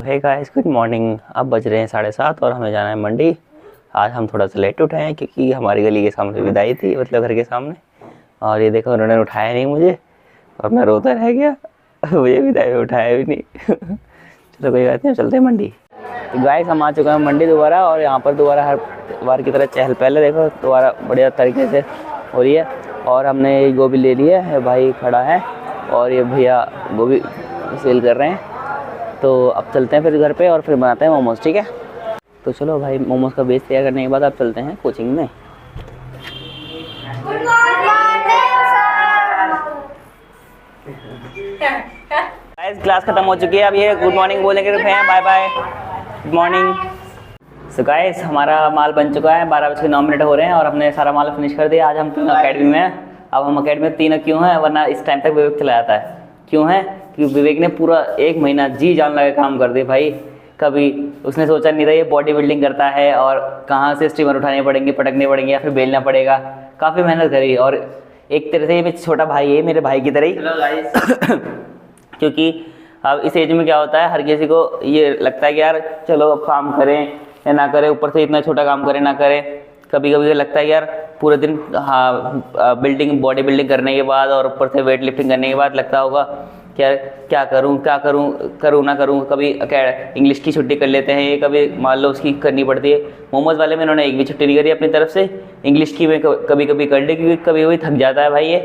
Hey guys, good morning. अब बज रहे हैं 7:30 और हमें जाना है मंडी। आज हम थोड़ा सा लेट उठे हैं क्योंकि हमारी गली के सामने विदाई थी, मतलब घर के सामने। और ये देखो, उन्होंने उठाया नहीं मुझे और मैं रोता रह गया। मुझे विदाई में उठाया भी नहीं। चलो कोई बात नहीं, चलते हैं मंडी। तो गाइस, हम आ चुके हैं मंडी दोबारा, और यहाँ पर दोबारा हर बार की तरह चहल पहले देखो दोबारा बढ़िया तरीके से हो रही है। और हमने ये गोभी ले लिया है, भाई खड़ा है और ये भैया गोभी सेल कर रहे हैं। तो अब चलते हैं फिर घर पे और फिर बनाते हैं मोमोज, ठीक है। तो चलो भाई, मोमोज का बेस तैयार करने के बाद अब चलते हैं कोचिंग में। गाइस, क्लास खत्म हो चुकी है, अब ये गुड मॉर्निंग बोलने के रुके हैं, bye bye, good morning. So guys, हमारा माल बन चुका है, 12:09 हो रहे हैं और हमने सारा माल फिनिश कर दिया। आज हम तीनों अकेडमी में हैं। अब हम अकेडमी में तीनों क्यों हैं, वरना इस टाइम तक विवेक चला जाता है। क्यों है? क्योंकि विवेक ने पूरा 1 महीना जी जान लगा काम कर दिया भाई। कभी उसने सोचा नहीं था ये बॉडी बिल्डिंग करता है और कहाँ से स्टीमर उठाने पड़ेंगे, पटकने पड़ेंगे या फिर बेलना पड़ेगा। काफ़ी मेहनत करी और एक तरह से ये छोटा भाई है, मेरे भाई की तरह ही। क्योंकि अब इस एज में क्या होता है, हर किसी को ये लगता है कि यार चलो अब काम करें या ना करें, ऊपर से इतना छोटा काम करें ना करें। कभी कभी लगता है यार पूरे दिन बॉडी बिल्डिंग करने के बाद और ऊपर से वेट लिफ्टिंग करने के बाद लगता होगा कि यार क्या करूँ ना करूँ। कभी इंग्लिश की छुट्टी कर लेते हैं, ये कभी मान लो उसकी करनी पड़ती है। मोमोज वाले में इन्होंने एक भी छुट्टी नहीं करी अपनी तरफ से। इंग्लिश की मैं कभी कभी कर ली क्योंकि कभी कभी थक जाता है भाई ये,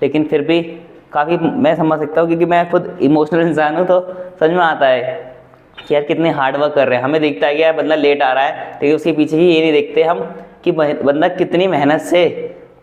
लेकिन फिर भी काफ़ी मैं समझ सकता हूँ क्योंकि मैं खुद इमोशनल इंसान हूँ। तो समझ में आता है कि यार कितने हार्ड वर्क कर रहे हैं। हमें दिखता है कि यार बंदा लेट आ रहा है, लेकिन उसके पीछे ही ये नहीं देखते हम कि बंदा कितनी मेहनत से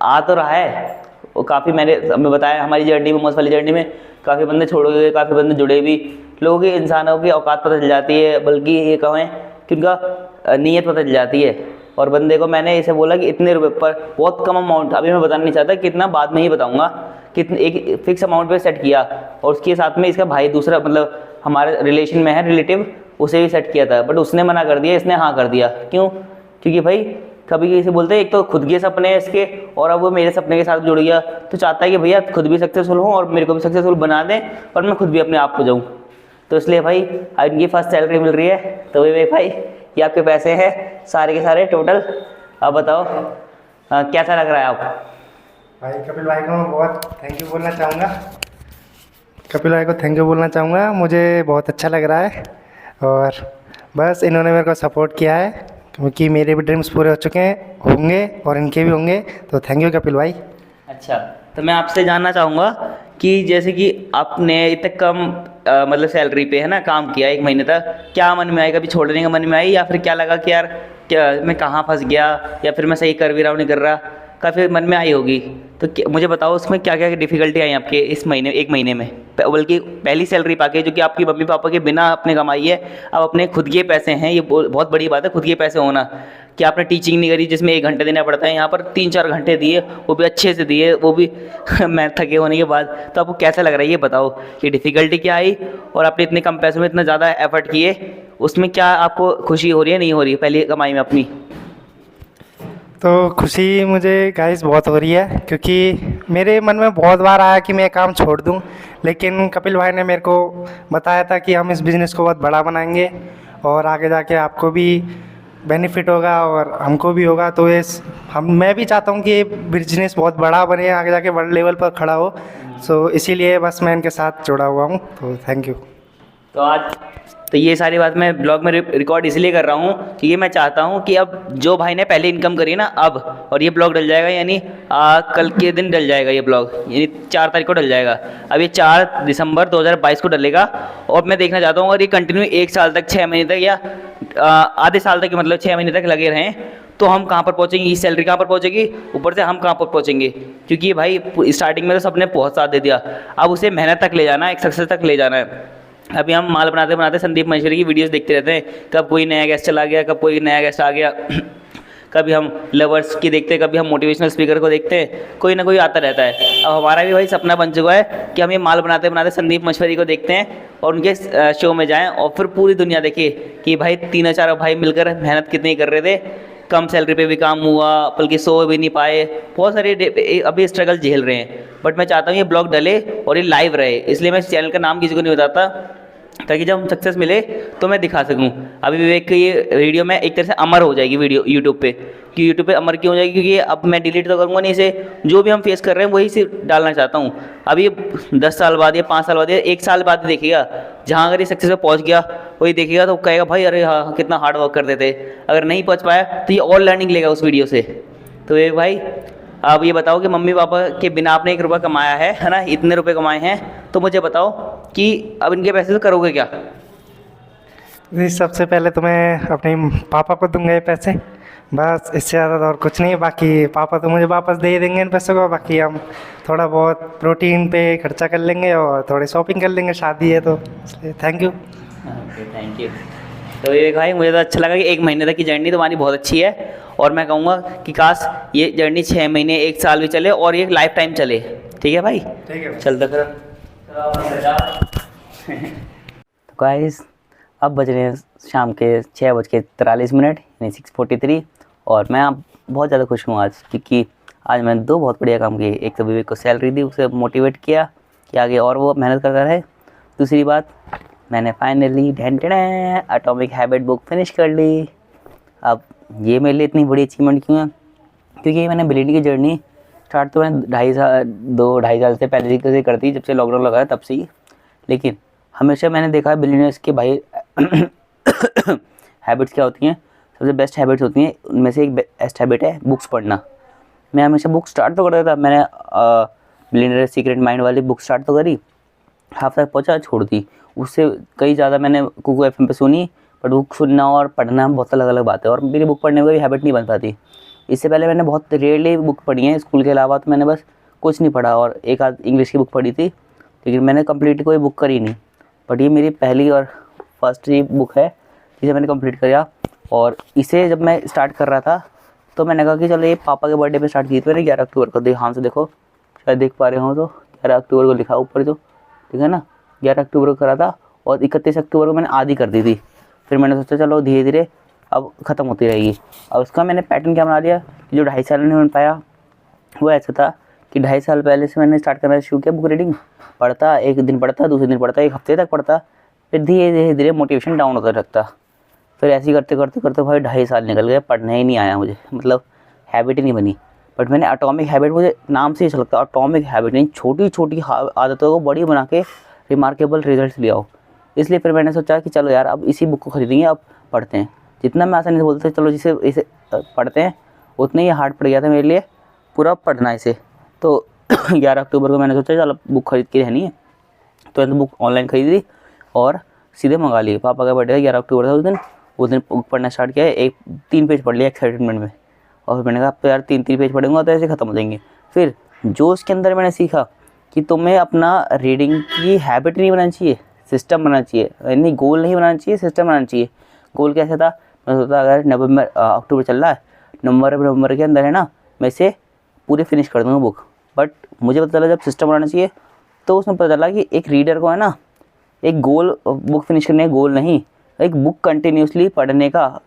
आ तो रहा है। वो काफ़ी मैंने हमें बताया हमारी जर्नी, मोमोज वाली जर्नी में काफ़ी बंदे छोड़ गए, काफ़ी बंदे जुड़े भी। लोगों की, इंसानों की औकात पता चल जाती है, बल्कि ये कहें कि उनका नीयत पता चल जाती है। और बंदे को मैंने इसे बोला कि इतने रुपए पर, बहुत कम अमाउंट, अभी मैं बताना नहीं चाहता कितना, बाद में ही बताऊँगा। कितने एक फिक्स अमाउंट पे सेट किया और उसके साथ में इसका भाई दूसरा, मतलब हमारे रिलेशन में है रिलेटिव, उसे भी सेट किया था, बट उसने मना कर दिया, इसने हाँ कर दिया। क्यों? क्योंकि भाई कभी किसी बोलते हैं एक तो खुद के सपने हैं इसके, और अब वो मेरे सपने के साथ जुड़ गया, तो चाहता है कि भैया खुद भी सक्सेसफुल हूँ और मेरे को भी सक्सेसफुल बना दें और मैं खुद भी अपने आप को जाऊँ। तो इसलिए भाई अब इनकी फर्स्ट सैलरी मिल रही है, तो भाई ये आपके पैसे हैं सारे के सारे टोटल। अब बताओ कैसा लग रहा है आप? भाई कपिल भाई को मैं बहुत थैंक यू बोलना चाहूँगा। कपिल भाई को थैंक यू बोलना चाहूँगा, मुझे बहुत अच्छा लग रहा है। और बस इन्होंने मेरे को सपोर्ट किया है क्योंकि मेरे भी ड्रीम्स पूरे हो चुके हैं, होंगे और इनके भी होंगे। तो थैंक यू कपिल भाई। अच्छा, तो मैं आपसे जानना चाहूँगा कि जैसे कि आपने इतने कम मतलब सैलरी पे है ना काम किया 1 महीने तक, क्या मन में आई? कभी छोड़ने का मन में आई या फिर क्या लगा कि यार क्या मैं कहाँ फंस गया, या फिर मैं सही कर भी रहा हूँ नहीं कर रहा? काफ़ी मन में आई होगी। तो मुझे बताओ उसमें क्या क्या डिफ़िकल्टी आई आपके इस महीने 1 महीने में, बल्कि पहली सैलरी पाके, जो कि आपकी मम्मी पापा के बिना अपने कमाई है, अब अपने खुद के पैसे हैं। ये बहुत बड़ी बात है, खुद के पैसे होना। कि आपने टीचिंग नहीं करी जिसमें 1 घंटे देना पड़ता है, यहाँ पर 3-4 घंटे दिए, वो भी अच्छे से दिए, वो भी मैं थके होने के बाद। तो आपको कैसा लग रहा है ये बताओ कि डिफ़िकल्टी क्या आई और आपने इतने कम पैसों में इतना ज़्यादा एफर्ट किए, उसमें क्या आपको खुशी हो रही है नहीं हो रही है पहली कमाई में अपनी? तो खुशी मुझे गाइस बहुत हो रही है क्योंकि मेरे मन में बहुत बार आया कि मैं काम छोड़ दूं, लेकिन कपिल भाई ने मेरे को बताया था कि हम इस बिज़नेस को बहुत बड़ा बनाएंगे और आगे जाके आपको भी बेनिफिट होगा और हमको भी होगा। तो मैं भी चाहता हूं कि ये बिज़नेस बहुत बड़ा बने, आगे जाके बड़े लेवल पर खड़ा हो। सो इसीलिए बस मैं इनके साथ जुड़ा हुआ हूँ। तो थैंक यू। तो ये सारी बात मैं ब्लॉग में रिकॉर्ड इसलिए कर रहा हूँ क्योंकि मैं चाहता हूँ कि अब जो भाई ने पहले इनकम करी ना, अब और ये ब्लॉग डल जाएगा, यानी कल के दिन डल जाएगा ये ब्लॉग, यानी 4 तारीख को डल जाएगा। अब ये 4 दिसंबर 2022 को डलेगा और मैं देखना चाहता हूँ और ये कंटिन्यू 1 साल तक, 6 महीने तक, या आधे साल तक, मतलब 6 महीने तक लगे रहें, तो हम कहाँ पर पहुँचेंगे? ये सैलरी कहाँ पर पहुँचेगी, ऊपर से हम कहाँ पर पहुँचेंगे? क्योंकि भाई स्टार्टिंग में तो सबने बहुत साथ दे दिया, अब उसे मेहनत तक ले जाना है, एक सक्सेस तक ले जाना है। अभी हम माल बनाते बनाते संदीप महेश्वरी की वीडियोस देखते रहते हैं, कब कोई नया गेस्ट चला गया, कब कोई नया गेस्ट आ गया। कभी हम लवर्स की देखते हैं, कभी हम मोटिवेशनल स्पीकर को देखते हैं, कोई ना कोई आता रहता है। अब हमारा भी भाई सपना बन चुका है कि हम ये माल बनाते बनाते संदीप महेश्वरी को देखते हैं और उनके शो में जाएँ और फिर पूरी दुनिया देखे कि भाई 3-4 भाई मिलकर मेहनत कितनी कर रहे थे, कम सैलरी पे भी काम हुआ, बल्कि सो भी नहीं पाए, बहुत सारे अभी स्ट्रगल झेल रहे हैं। बट मैं चाहता हूँ ये ब्लॉग डले और ये लाइव रहे, इसलिए मैं इस चैनल का नाम किसी को नहीं बताता ताकि जब हम सक्सेस मिले तो मैं दिखा सकूं। अभी विवेक की ये वीडियो में एक तरह से अमर हो जाएगी वीडियो यूट्यूब पे, कि यूट्यूब पे अमर क्यों हो जाएगी, क्योंकि अब मैं डिलीट तो करूँगा नहीं इसे, जो भी हम फेस कर रहे हैं वही से डालना चाहता हूँ। अब ये 10 साल बाद या 5 साल बाद या 1 साल बाद देखेगा, जहाँ अगर ये सक्सेस पे पहुँच गया वही देखेगा तो कहेगा भाई अरे हाँ कितना हार्ड वर्क करते थे। अगर नहीं पहुँच पाया तो ये और लर्निंग लेगा उस वीडियो से। तो ये भाई आप ये बताओ कि मम्मी पापा के बिना आपने 1 रुपया कमाया है ना, इतने रुपए कमाए हैं, तो मुझे बताओ कि अब इनके पैसे से करोगे क्या? जी सबसे पहले तो मैं अपने पापा को दूंगा ये पैसे, बस इससे ज़्यादा तो और कुछ नहीं है। बाकी पापा तो मुझे वापस दे देंगे इन पैसों को, बाकी हम थोड़ा बहुत प्रोटीन पे खर्चा कर लेंगे और थोड़ी शॉपिंग कर लेंगे, शादी है तो इसलिए thank you. Okay thank you. तो ये भाई मुझे तो अच्छा लगा कि 1 महीने तक की जर्नी तुम्हारी बहुत अच्छी है, और मैं कहूँगा कि काश ये जर्नी 6 महीने 1 साल भी चले और ये लाइफ टाइम चले। ठीक है भाई, ठीक है चलता फिर। तो गाइस अब बज रहे हैं शाम के 6:43 यानी 6:43, और मैं अब बहुत ज़्यादा खुश हूँ आज, क्योंकि आज मैंने 2 बहुत बढ़िया काम किए। एक तो विवेक को सैलरी दी, उसे मोटिवेट किया कि आगे और वो मेहनत करता रहे। दूसरी बात, मैंने finally atomic habit book finish कर ली। अब ये मेरे लिए इतनी बड़ी अचीवमेंट क्यों है, क्योंकि मैंने बिलीनियर की जर्नी स्टार्ट तो मैंने 2-2.5 साल से पहले से कर दी, जब से लॉकडाउन लगा है तब से ही। लेकिन हमेशा मैंने देखा है बिलीनियर्स के भाई हैबिट्स क्या होती हैं, सबसे बेस्ट हैबिट्स होती हैं, उनमें से एक बेस्ट हैबिट है बुक्स पढ़ना। मैं हमेशा बुक स्टार्ट तो करता था, मैंने बिलीनियर सीक्रेट माइंड वाली बुक स्टार्ट तो करी, हाफ तक पहुँचा, छोड़ दी। उससे कई ज़्यादा मैंने कुकू एफएम पे सुनी, बट बुक सुनना और पढ़ना बहुत अलग अलग बात है, और मेरी बुक पढ़ने की हैबिट नहीं बन पाती। इससे पहले मैंने बहुत रेयरली बुक पढ़ी है, स्कूल के अलावा तो मैंने बस कुछ नहीं पढ़ा, और एक आध इंग्लिश की बुक पढ़ी थी, लेकिन मैंने कंप्लीट कोई बुक करी नहीं। बट ये मेरी पहली और फर्स्ट ही बुक है जिसे मैंने कंप्लीट किया। और इसे जब मैं स्टार्ट कर रहा था तो मैंने कहा कि चलो ये पापा के बर्थडे पे स्टार्ट की थी मैंने 11 अक्टूबर को। ध्यान से देखो, शायद देख पा रहे हो तो 11 अक्टूबर को लिखा ऊपर जो, ठीक है ना, 11 अक्टूबर को करा था, और 31 अक्टूबर को मैंने आधी कर दी थी। फिर मैंने सोचा चलो धीरे धीरे अब ख़त्म होती रहेगी। अब उसका मैंने पैटर्न क्या बना लिया कि जो 2.5 साल नहीं बन पाया वो ऐसा था कि 2.5 साल पहले से मैंने स्टार्ट करना शुरू किया बुक रीडिंग। पढ़ता, एक दिन पढ़ता, दूसरे दिन पढ़ता, 1 हफ्ते तक पढ़ता, फिर धीरे धीरे मोटिवेशन डाउन होता रहता। फिर ऐसे ही करते करते करते भाई 2.5 साल निकल गए, पढ़ने ही नहीं आया मुझे, मतलब हैबिट ही नहीं बनी। बट मैंने एटॉमिक हैबिट, मुझे नाम से ही अच्छा लगता है एटॉमिक हैबिट, नहीं छोटी छोटी आदतों को बड़ी बना के रिमार्केबल रिजल्ट ले आओ। इसलिए फिर मैंने सोचा कि चलो यार अब इसी बुक को खरीदेंगे, अब पढ़ते हैं। जितना मैं आसानी से बोलते चलो जिसे इसे पढ़ते हैं, उतना ही हार्ड पड़ गया था मेरे लिए पूरा पढ़ना इसे। तो 11 अक्टूबर को मैंने सोचा चलो बुक खरीद के रहनी है, तो बुक ऑनलाइन खरीदी और सीधे मंगा ली। पापा का बर्थडे 11 अक्टूबर था उस दिन बुक पढ़ना स्टार्ट किया। 3 पेज पढ़ लिया एक्साइटमेंट में, और फिर मैंने कहा अब तो यार 3 पेज पढ़ूंगा तो ऐसे ख़त्म हो जाएंगे। फिर जो उसके अंदर मैंने सीखा कि तुम्हें अपना रीडिंग की हैबिट नहीं बनानी चाहिए, सिस्टम बनाना चाहिए, यानी गोल नहीं बनाना चाहिए, सिस्टम बनाना चाहिए। गोल कैसे था, मैं सोचता अगर अक्टूबर चल रहा है, नवंबर के अंदर है ना, मैं इसे पूरे फिनिश कर दूँगा बुक। बट मुझे पता चला जब सिस्टम बनाना चाहिए तो उसमें पता चला कि एक रीडर को है ना, एक गोल बुक फिनिश करने का गोल नहीं, एक बुक कंटिन्यूसली पढ़ने का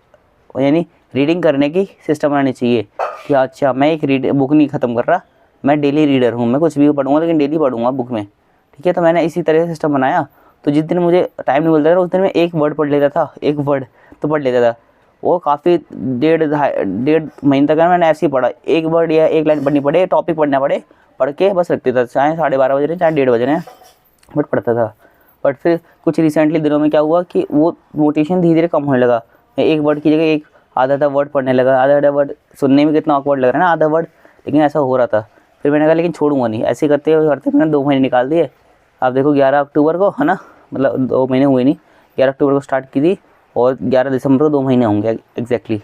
यानी रीडिंग करने की सिस्टम बनानी चाहिए कि अच्छा मैं एक बुक नहीं ख़त्म कर रहा, मैं डेली रीडर हूँ, मैं कुछ भी पढ़ूंगा लेकिन डेली पढ़ूंगा बुक में, ठीक है। तो मैंने इसी तरह से सिस्टम बनाया। तो जिस दिन मुझे टाइम नहीं मिलता था उस दिन मैं 1 वर्ड पढ़ लेता था, 1 वर्ड तो पढ़ लेता था। वो काफ़ी 1.5 महीने तक मैंने ऐसे ही पढ़ा, 1 वर्ड या 1 लाइन पढ़नी पड़े, टॉपिक पढ़ना पड़े, पढ़ के बस रखते था, चाहे 12:30 बज रहे चाहे 1:30 बज रहे हैं, बट पढ़ता था। बट फिर कुछ रिसेंटली दिनों में क्या हुआ कि वो मोटिवेशन धीरे धीरे कम होने लगा। मैं 1 वर्ड की जगह एक आधा वर्ड पढ़ने लगा, आधा वर्ड सुनने में कितना ऑकवर्ड लग रहा है ना, आधा वर्ड, लेकिन ऐसा हो रहा था। फिर मैंने कहा लेकिन छोड़ूंगा नहीं, ऐसे करते करते मैंने 2 महीने निकाल दिए। आप देखो 11 अक्टूबर को है ना, मतलब 2 महीने हुए नहीं, 11 अक्टूबर को स्टार्ट की थी और 11 दिसंबर को 2 महीने होंगे एग्जैक्टली।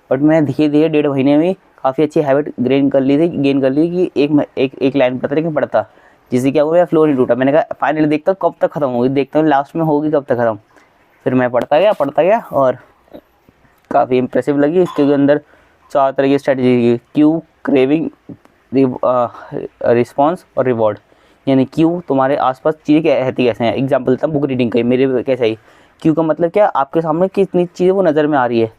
बट मैंने धीरे धीरे 1.5 महीने में काफ़ी अच्छी हैबिट गेन कर ली कि एक लाइन पढ़ता लेकिन पढ़ता, जिससे क्या हुआ मेरा फ्लो नहीं टूटा। मैंने कहा फाइनली देखता हूँ कब तक ख़त्म होगी, देखता हूँ लास्ट में होगी कब तक ख़त्म। फिर मैं पढ़ता गया और काफ़ी इंप्रेसिव लगी। इसके अंदर 4 तरह की स्ट्रेटजी की, क्यू, क्रेविंग, रिस्पॉन्स और रिवॉर्ड। यानी क्यू तुम्हारे आसपास चीज़ें क्या रहती कैसे हैं। एग्जाम्पल देता हूँ बुक रीडिंग का, मेरे कैसे ही क्यू का मतलब क्या, आपके सामने कितनी चीज़ें वो नज़र में आ रही है।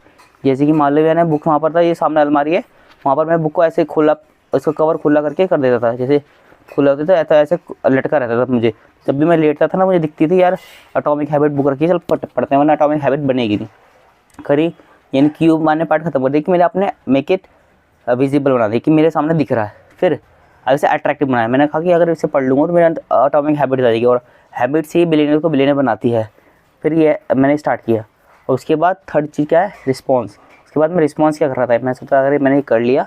जैसे कि मान लो मैंने बुक वहाँ पर था, ये सामने अलमारी है, वहाँ पर मैं बुक को ऐसे खुला, उसका कवर खुला करके कर देता था, जैसे खुला होता था ऐसा ऐसे लटका रहता था मुझे, जब भी मैं लेटता था ना मुझे दिखती थी यार एटॉमिक हैबिट बुक रखी है, चल पढ़ते हैं, वरना एटॉमिक हैबिट बनेगी नहीं। करी यानी क्यूब मारने पार्ट खत्म कर दिया कि मैंने अपने मेक इट विजिबल बना दिया कि मेरे सामने दिख रहा है। फिर अब इसे अट्रैक्टिव बनाया। मैंने कहा कि अगर इसे पढ़ लूँगा तो मेरे अंदर एटॉमिक हैबिट आ जाएगी, और हैबिट से ही बिलियनर को बिलियनर बनाती है। फिर ये मैंने स्टार्ट किया। और उसके बाद थर्ड चीज़ क्या है, रिस्पॉन्स। उसके बाद मैं रिस्पॉन्स क्या कर रहा था, मैं सोचा अगर मैंने कर लिया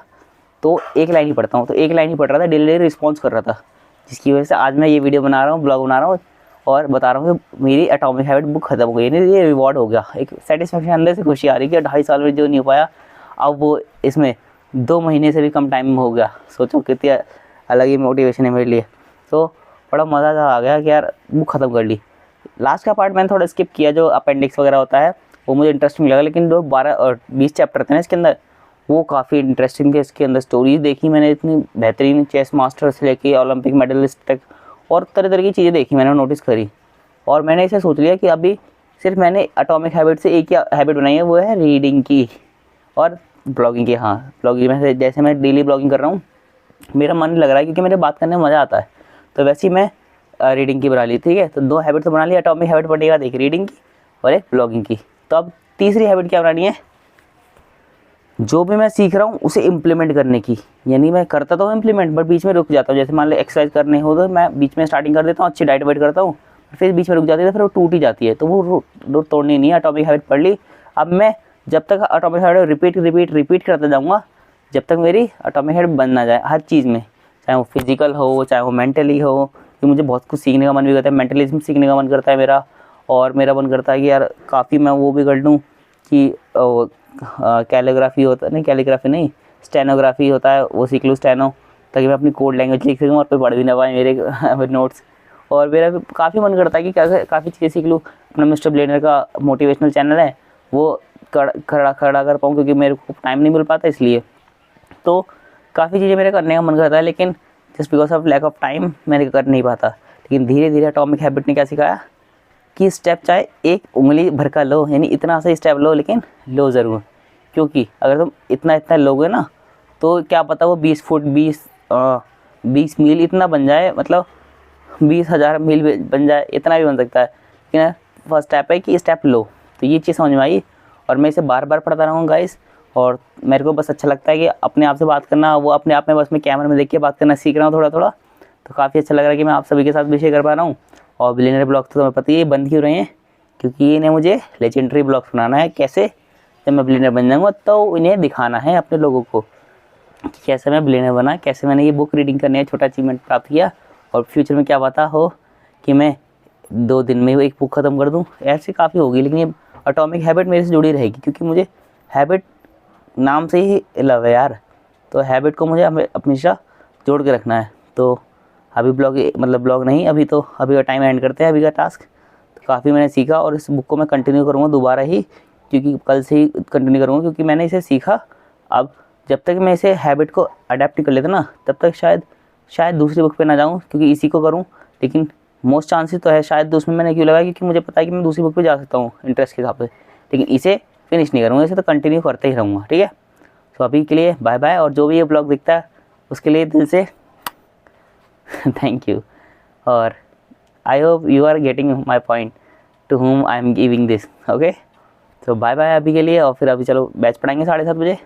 तो एक लाइन ही पढ़ता हूँ, तो एक लाइन ही पढ़ रहा था, डेली रिस्पॉन्स कर रहा था, जिसकी वजह से आज मैं ये वीडियो बना रहा हूँ, ब्लॉग बना रहा हूँ और बता रहा हूँ कि मेरी एटॉमिक हैबिट बुक खत्म हो गई। यानी ये रिवॉर्ड हो गया, एक सेटिस्फेक्शन अंदर से खुशी आ रही है कि 2.5 साल में जो नहीं हो पाया अब वो इसमें 2 महीने से भी कम टाइम में हो गया। सोचो कितनी अलग ही मोटिवेशन है मेरे लिए। तो बड़ा मज़ा आ गया कि यार बुक ख़त्म कर ली। लास्ट का पार्ट मैंने थोड़ा स्किप किया, जो अपेंडिक्स वगैरह होता है वो मुझे इंटरेस्टिंग लगा, लेकिन जो 12 और 20 चैप्टर थे ना इसके अंदर वो काफ़ी इंटरेस्टिंग थे। इसके अंदर स्टोरीज देखी मैंने, इतनी बेहतरीन चेस मास्टर से लेके ओलंपिक मेडलिस्ट तक और तरह तरह की चीज़ें देखी मैंने, नोटिस करी। और मैंने इसे सोच लिया कि अभी सिर्फ मैंने एटॉमिक हैबिट से एक ही हैबिट बनाई है, वो है रीडिंग की और ब्लॉगिंग की। हाँ, ब्लॉगिंग में जैसे मैं डेली ब्लॉगिंग कर रहा हूँ, मेरा मन लग रहा है क्योंकि मेरे बात करने में मज़ा आता है, तो वैसे ही मैं रीडिंग की बना ली। ठीक है, तो 2 हैबिट तो बना ली, एटॉमिक हैबिट बनेगा देखिए रीडिंग की और एक ब्लॉगिंग की। तो अब तीसरी हैबिट क्या बनानी है, जो भी मैं सीख रहा हूँ उसे इम्प्लीमेंट करने की। यानी मैं करता तो हूँ इम्प्लीमेंट, बट बीच में रुक जाता हूँ। जैसे मान लो एक्सरसाइज करने हो तो मैं बीच में स्टार्टिंग कर देता हूँ, अच्छी डाइट वाइट करता हूँ, फिर बीच में रुक जाती है, फिर वो टूट ही जाती है। तो वो तोड़नी नहीं है। एटॉमिक हैबिट पढ़ ली, अब मैं जब तक एटॉमिक हैबिट रिपीट करता जाऊँगा जब तक मेरी एटॉमिक हैबिट बन ना जाए हर चीज़ में, चाहे वो फिजिकल हो चाहे वो मेंटली हो। कि मुझे बहुत कुछ सीखने का मन भी करता है, मेंटलिज्म सीखने का मन करता है मेरा, और मेरा मन करता है कि यार काफ़ी मैं वो भी कर लूँ कि कैलीग्राफी नहीं स्टेनोग्राफी होता है वो सीख लूँ, स्टेनो, ताकि मैं अपनी कोड लैंग्वेज लिख सकूँ और कोई पढ़ भी ना पाए मेरे नोट्स। और मेरा काफ़ी मन करता है कि काफ़ी चीज़ें सीख लूँ। अपना मिस्टर बिलियनर का मोटिवेशनल चैनल है वो खड़ा कर पाऊँ, क्योंकि मेरे को टाइम नहीं मिल पाता इसलिए। तो काफ़ी चीज़ें मेरे करने का मन करता है, लेकिन just because of lack of time मैं कर नहीं पाता। लेकिन धीरे धीरे एटॉमिक हैबिट ने क्या सिखाया कि स्टेप चाहे एक उंगली भर का लो, यानी इतना सा स्टेप लो, लेकिन लो ज़रूर। क्योंकि अगर तुम इतना लोगे ना तो क्या पता वो 20 फुट 20 मील इतना बन जाए, मतलब 20,000 मील बन जाए, इतना भी बन सकता है। लेकिन फर्स्ट स्टेप है कि स्टेप लो। तो ये चीज़ समझ में आई और मैं इसे बार बार पढ़ता रहूँगा गाइस। और मेरे को बस अच्छा लगता है कि अपने आप से बात करना, वो अपने आप में बस मैं कैमरे में देख के बात करना सीख रहा हूँ थोड़ा थोड़ा। तो काफ़ी अच्छा लग रहा है कि मैं आप सभी के साथ भी शेयर कर पा रहा हूँ। और बिलियनर ब्लॉग तो तुम्हें पता ही है बंद क्यों रहे हैं, क्योंकि इन्हें मुझे लेजेंडरी ब्लॉग्स बनाना है। कैसे, जब मैं बिलियनर बन जाऊँगा तो इन्हें दिखाना है अपने लोगों को कि कैसे मैं बिलियनर बना, कैसे मैंने ये बुक रीडिंग करने का छोटा अचीवमेंट प्राप्त किया। और फ्यूचर में क्या पता हो कि मैं 2 दिन में एक बुक ख़त्म कर दूँ, ऐसे काफ़ी होगी। लेकिन ये एटॉमिक हैबिट मेरे से जुड़ी रहेगी, क्योंकि मुझे हैबिट नाम से ही लव है यार। तो हैबिट को मुझे हमेशा जोड़ के रखना है। तो अभी ब्लॉग नहीं, अभी का टाइम एंड करते हैं, अभी का टास्क। तो काफ़ी मैंने सीखा और इस बुक को मैं कंटिन्यू करूँगा दोबारा ही, क्योंकि कल से ही कंटिन्यू करूँगा, क्योंकि मैंने इसे सीखा। अब जब तक मैं इसे हैबिट को अडेप्ट कर लेता ना, तब तक शायद दूसरी बुक पे ना जाऊँ, क्योंकि इसी को करूँ। लेकिन मोस्ट चांसेस तो है शायद उसमें मैंने क्यों लगा, क्योंकि मुझे पता है कि मैं दूसरी बुक पे जा सकता हूँ इंटरेस्ट के हिसाब से। लेकिन इसे फिनिश नहीं करूँगा, इसे तो कंटिन्यू करते ही रहूँगा। ठीक है, तो अभी के लिए बाय बाय। और जो भी ये ब्लॉग दिखता है उसके लिए दिल से थैंक यू। और I hope you are getting my point to whom I am giving this. Okay, तो बाय बाय अभी के लिए। और फिर अभी चलो बैच पढ़ाएंगे 7:30 बजे।